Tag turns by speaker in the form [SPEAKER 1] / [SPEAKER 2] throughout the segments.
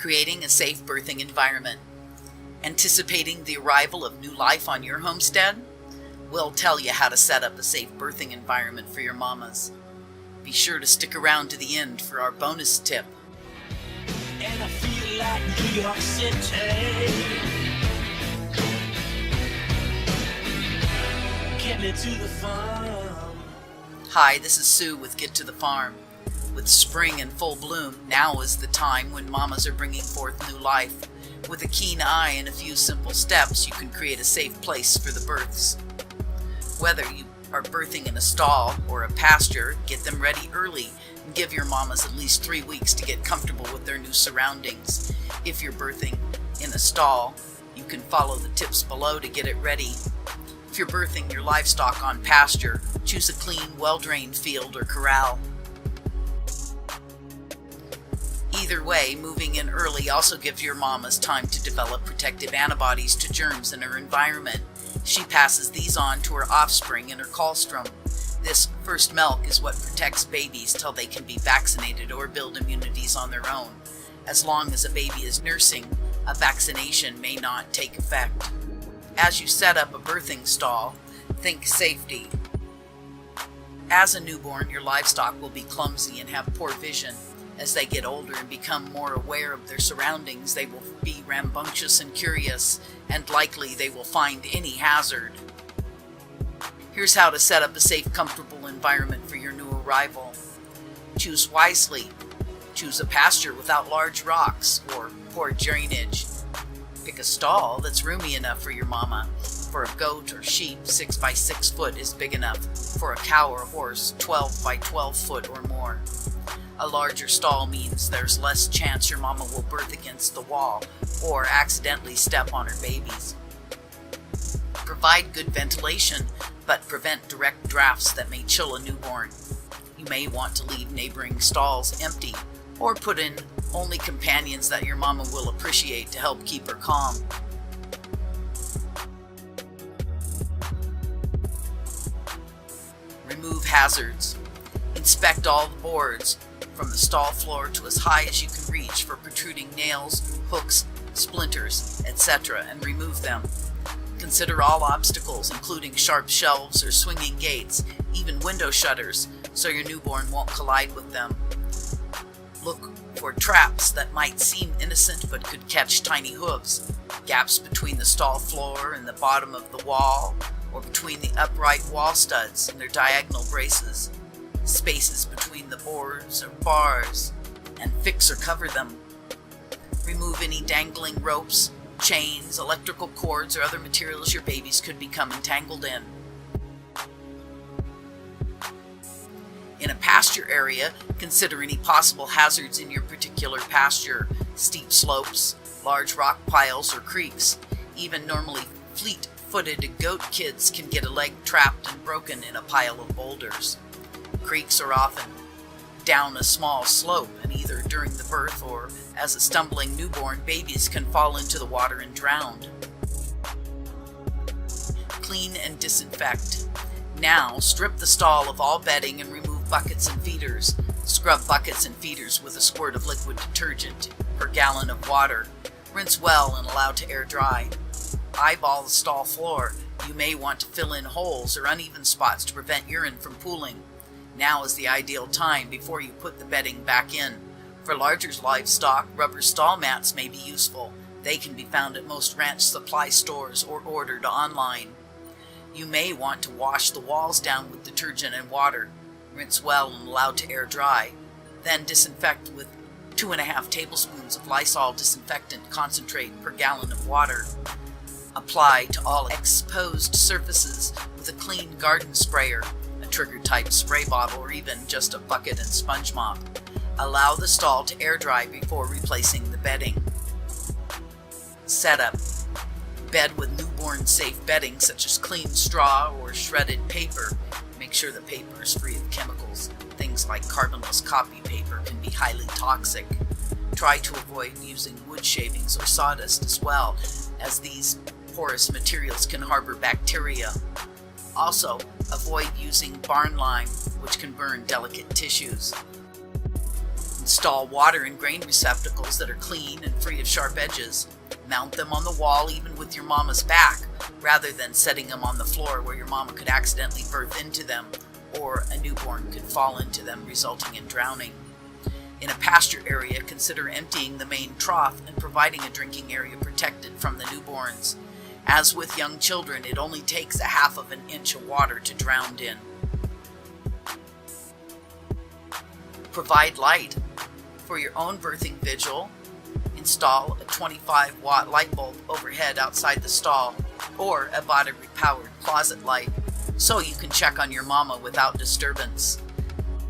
[SPEAKER 1] Creating a safe birthing environment. Anticipating the arrival of new life on your homestead? We'll tell you how to set up a safe birthing environment for your mamas. Be sure to stick around to the end for our bonus tip.
[SPEAKER 2] And I feel like New York City. Get me to the farm.
[SPEAKER 1] Hi, this is Sue with Get to the Farm. With spring in full bloom, now is the time when mamas are bringing forth new life. With a keen eye and a few simple steps, you can create a safe place for the births. Whether you are birthing in a stall or a pasture, get them ready early and give your mamas at least 3 weeks to get comfortable with their new surroundings. If you're birthing in a stall, you can follow the tips below to get it ready. If you're birthing your livestock on pasture, choose a clean, well-drained field or corral. Either way, moving in early also gives your mamas time to develop protective antibodies to germs in her environment. She passes these on to her offspring in her colostrum. This first milk is what protects babies till they can be vaccinated or build immunities on their own. As long as a baby is nursing, a vaccination may not take effect. As you set up a birthing stall, think safety. As a newborn, your livestock will be clumsy and have poor vision. As they get older and become more aware of their surroundings, they will be rambunctious and curious, and likely they will find any hazard. Here's how to set up a safe, comfortable environment for your new arrival. Choose wisely. Choose a pasture without large rocks or poor drainage. Pick a stall that's roomy enough for your mama. For a goat or sheep, 6 by 6 foot is big enough. For a cow or horse, 12 by 12 foot or more. A larger stall means there's less chance your mama will birth against the wall or accidentally step on her babies. Provide good ventilation, but prevent direct drafts that may chill a newborn. You may want to leave neighboring stalls empty or put in only companions that your mama will appreciate to help keep her calm. Remove hazards. Inspect all the boards, from the stall floor to as high as you can reach, for protruding nails, hooks, splinters, etc., and remove them. Consider all obstacles, including sharp shelves or swinging gates, even window shutters, so your newborn won't collide with them. Look for traps that might seem innocent but could catch tiny hooves, gaps between the stall floor and the bottom of the wall, or between the upright wall studs and their diagonal braces. Spaces between the boards or bars, and fix or cover them. Remove any dangling ropes, chains, electrical cords, or other materials your babies could become entangled in. In a pasture area, consider any possible hazards in your particular pasture: steep slopes, large rock piles, or creeks. Even normally fleet-footed goat kids can get a leg trapped and broken in a pile of boulders. Creeks are often down a small slope, and either during the birth or as a stumbling newborn, babies can fall into the water and drown. Clean and disinfect. Now, strip the stall of all bedding and remove buckets and feeders. Scrub buckets and feeders with a squirt of liquid detergent per gallon of water. Rinse well and allow to air dry. Eyeball the stall floor. You may want to fill in holes or uneven spots to prevent urine from pooling. Now is the ideal time before you put the bedding back in. For larger livestock, rubber stall mats may be useful. They can be found at most ranch supply stores or ordered online. You may want to wash the walls down with detergent and water. Rinse well and allow to air dry. Then disinfect with 2.5 tablespoons of Lysol disinfectant concentrate per gallon of water. Apply to all exposed surfaces with a clean garden sprayer, a trigger-type spray bottle, or even just a bucket and sponge mop. Allow the stall to air dry before replacing the bedding. Setup. Bed with newborn-safe bedding such as clean straw or shredded paper. Make sure the paper is free of chemicals. Things like carbonless copy paper can be highly toxic. Try to avoid using wood shavings or sawdust as well, as these porous materials can harbor bacteria. Also, avoid using barn lime, which can burn delicate tissues. Install water and grain receptacles that are clean and free of sharp edges. Mount them on the wall even with your mama's back, rather than setting them on the floor where your mama could accidentally birth into them, or a newborn could fall into them, resulting in drowning. In a pasture area, consider emptying the main trough and providing a drinking area protected from the newborns. As with young children, it only takes a half of an inch of water to drown in. Provide light. For your own birthing vigil, install a 25-watt light bulb overhead outside the stall, or a battery-powered closet light, so you can check on your mama without disturbance.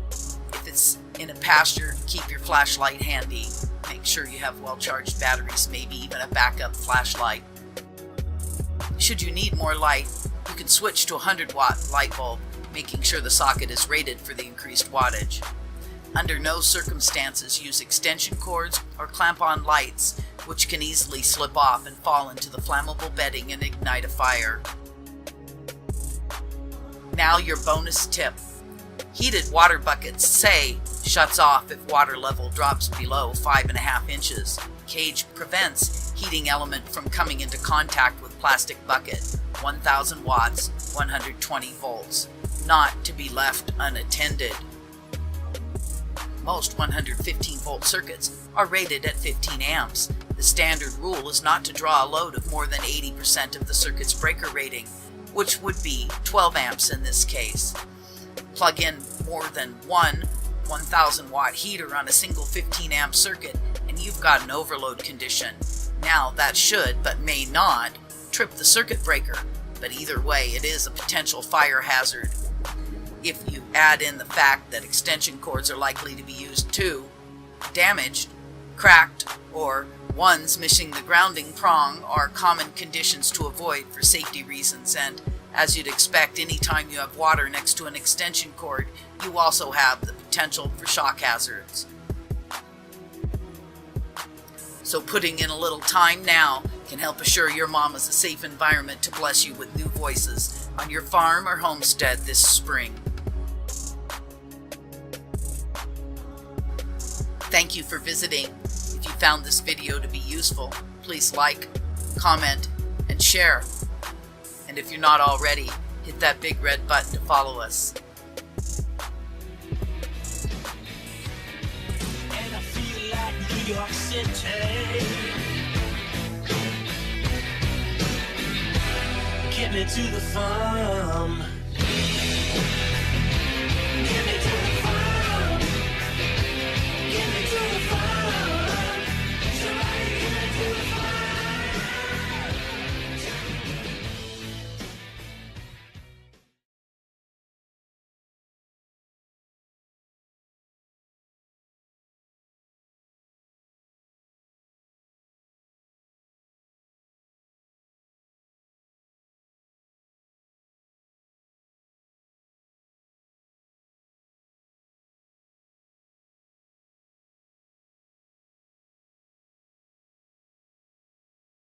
[SPEAKER 1] If it's in a pasture, keep your flashlight handy. Make sure you have well-charged batteries, maybe even a backup flashlight. Should you need more light, you can switch to a 100-watt light bulb, making sure the socket is rated for the increased wattage. Under no circumstances use extension cords or clamp-on lights, which can easily slip off and fall into the flammable bedding and ignite a fire. Now your bonus tip. Heated water buckets say shuts off if water level drops below 5.5 inches. Cage prevents heating element from coming into contact with plastic bucket, 1000 watts, 120 volts, not to be left unattended. Most 115-volt circuits are rated at 15 amps. The standard rule is not to draw a load of more than 80% of the circuit's breaker rating, which would be 12 amps in this case. Plug in more than one 1000-watt heater on a single 15-amp circuit, and you've got an overload condition. Now, that should, but may not, trip the circuit breaker, but either way, it is a potential fire hazard. If you add in the fact that extension cords are likely to be used too, damaged, cracked, or ones missing the grounding prong are common conditions to avoid for safety reasons, and as you'd expect, anytime you have water next to an extension cord, you also have the potential for shock hazards. So putting in a little time now can help assure your mama's a safe environment to bless you with new voices on your farm or homestead this spring. Thank you for visiting. If you found this video to be useful, please like, comment, and share. And if you're not already, hit that big red button to follow us.
[SPEAKER 2] And I feel like New York City. Get me to the farm.